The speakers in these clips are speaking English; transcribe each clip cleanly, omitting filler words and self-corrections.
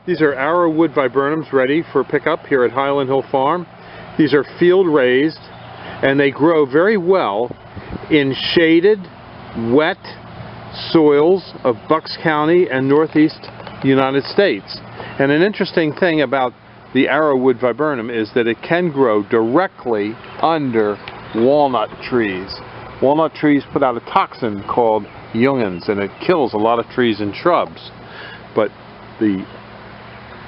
These are Arrowwood Viburnums ready for pickup here at Highland Hill Farm. These are field raised and they grow very well in shaded, wet soils of Bucks County and northeast United States. And an interesting thing about the Arrowwood Viburnum is that it can grow directly under walnut trees. Walnut trees put out a toxin called Jungens, and it kills a lot of trees and shrubs. But the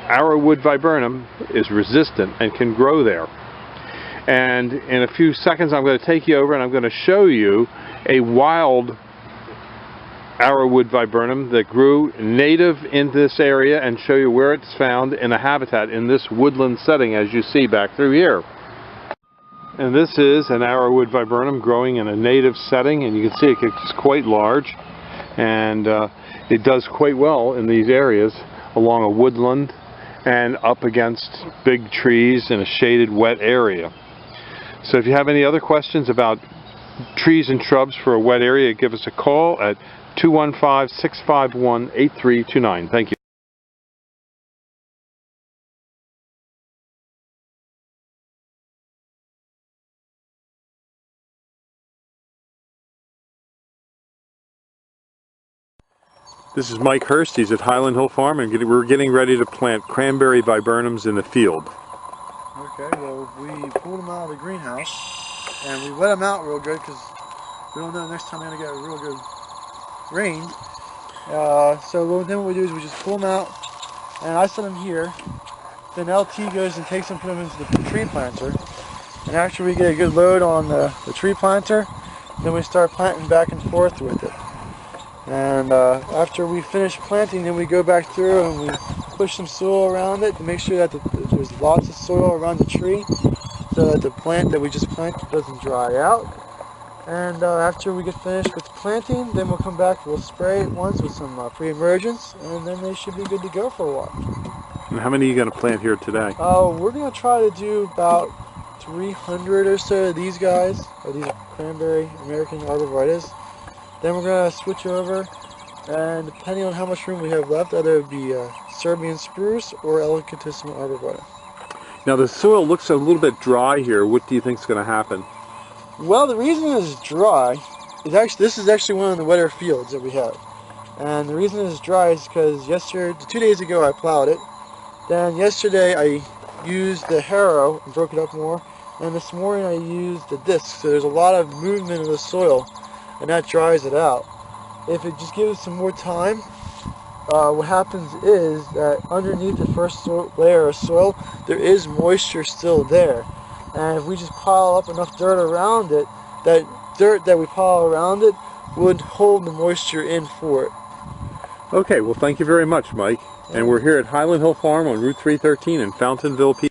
Arrowwood Viburnum is resistant and can grow there. And in a few seconds I'm going to take you over and I'm going to show you a wild Arrowwood Viburnum that grew native in this area and show you where it's found in a habitat in this woodland setting, as you see back through here. And this is an Arrowwood Viburnum growing in a native setting, and you can see it's quite large, and it does quite well in these areas along a woodland and up against big trees in a shaded, wet area. So if you have any other questions about trees and shrubs for a wet area, give us a call at 215-651-8329. Thank you. This is Mike Hurst. He's at Highland Hill Farm, and we're getting ready to plant cranberry viburnums in the field. Okay, well, we pulled them out of the greenhouse and we wet them out real good because we don't know next time we're going to get a real good rain. So then what we do is we just pull them out, and I set them here. Then LT goes and takes them, put them into the tree planter. And after we get a good load on the tree planter, then we start planting back and forth with it. And after we finish planting, then we go back through and we push some soil around it to make sure that there's lots of soil around the tree so that the plant that we just planted doesn't dry out. And after we get finished with planting, then we'll come back, we'll spray it once with some pre-emergence, and then they should be good to go for a while. And how many are you going to plant here today? We're going to try to do about 300 or so of these guys, of these cranberry American arborvitaes. Then we're going to switch over, and depending on how much room we have left, either it would be Serbian spruce or elegantissima arborvitae. Now the soil looks a little bit dry here. What do you think is going to happen? Well, the reason it's dry is this is actually one of the wetter fields that we have. And the reason it's dry is because 2 days ago I plowed it. Then yesterday I used the harrow and broke it up more. And this morning I used the disc. So there's a lot of movement in the soil, and that dries it out. If it just gives it some more time, what happens is that underneath the first layer of soil, there is moisture still there. And if we just pile up enough dirt around it, that dirt that we pile around it would hold the moisture in for it. Okay, well thank you very much, Mike. And we're here at Highland Hill Farm on Route 313 in Fountainville, PA.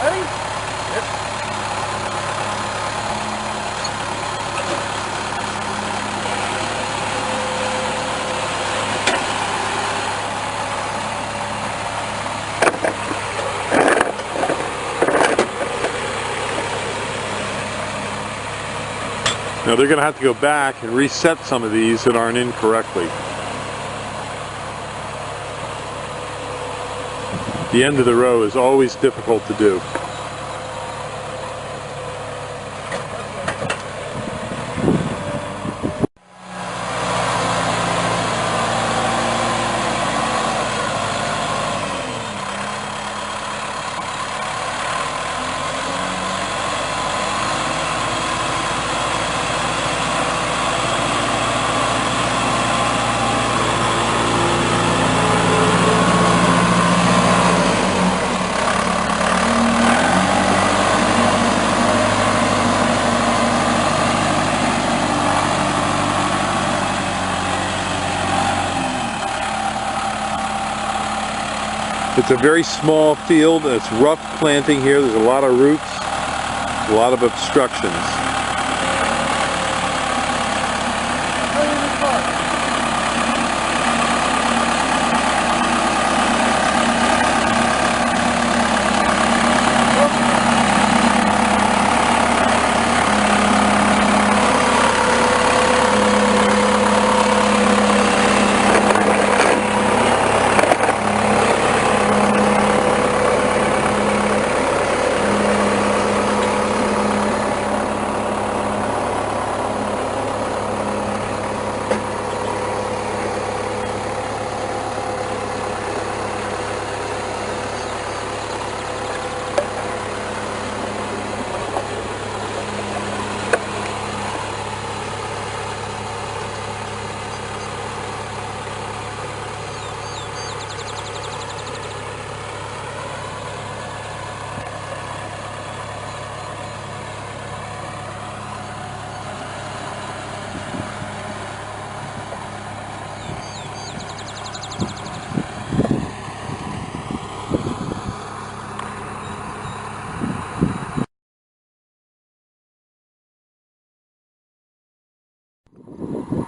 Ready? Yep. Now they're going to have to go back and reset some of these that aren't in correctly. The end of the row is always difficult to do. It's a very small field. It's rough planting here. There's a lot of roots, a lot of obstructions.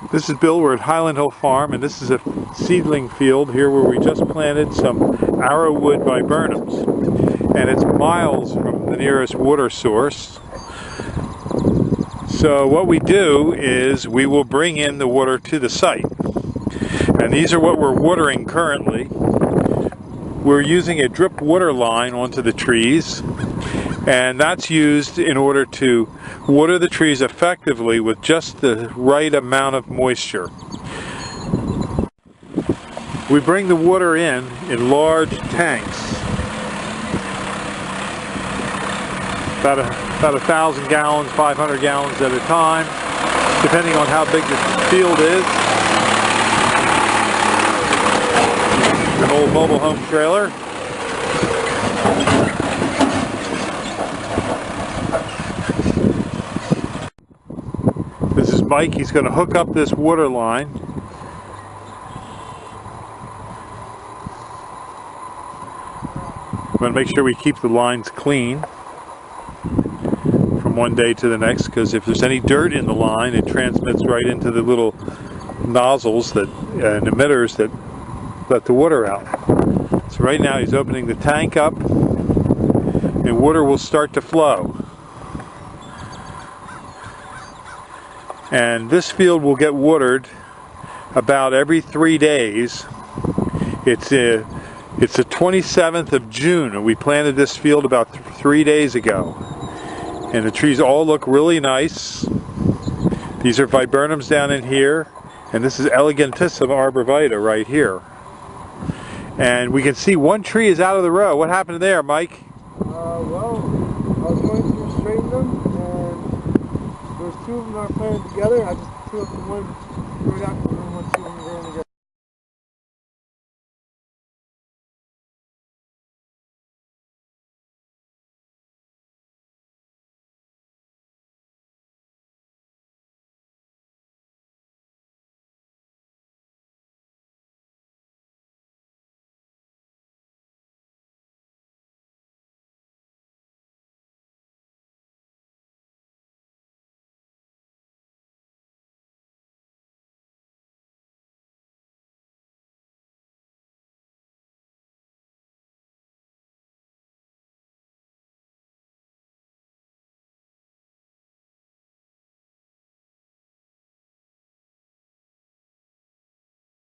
This is Bill. We're at Highland Hill Farm, and this is a seedling field here where we just planted some Arrowwood Viburnums, and it's miles from the nearest water source. So what we do is we will bring in the water to the site, and these are what we're watering currently. We're using a drip water line onto the trees, and that's used in order to water the trees effectively with just the right amount of moisture. We bring the water in large tanks, about 1,000 gallons, 500 gallons at a time, depending on how big the field is. An old mobile home trailer. This is Mike. He's going to hook up this water line. I'm going to make sure we keep the lines clean from one day to the next, because if there's any dirt in the line, it transmits right into the little nozzles and emitters that let the water out. So right now he's opening the tank up, and water will start to flow. And this field will get watered about every 3 days. It's the 27th of June, and we planted this field about 3 days ago. And the trees all look really nice. These are viburnums down in here, and this is elegantissima arborvitae right here. And we can see one tree is out of the row. What happened there, Mike? Well, I was going to straighten them, and there's two of them that are planted together. I just threw up the one right out because I didn't want two of them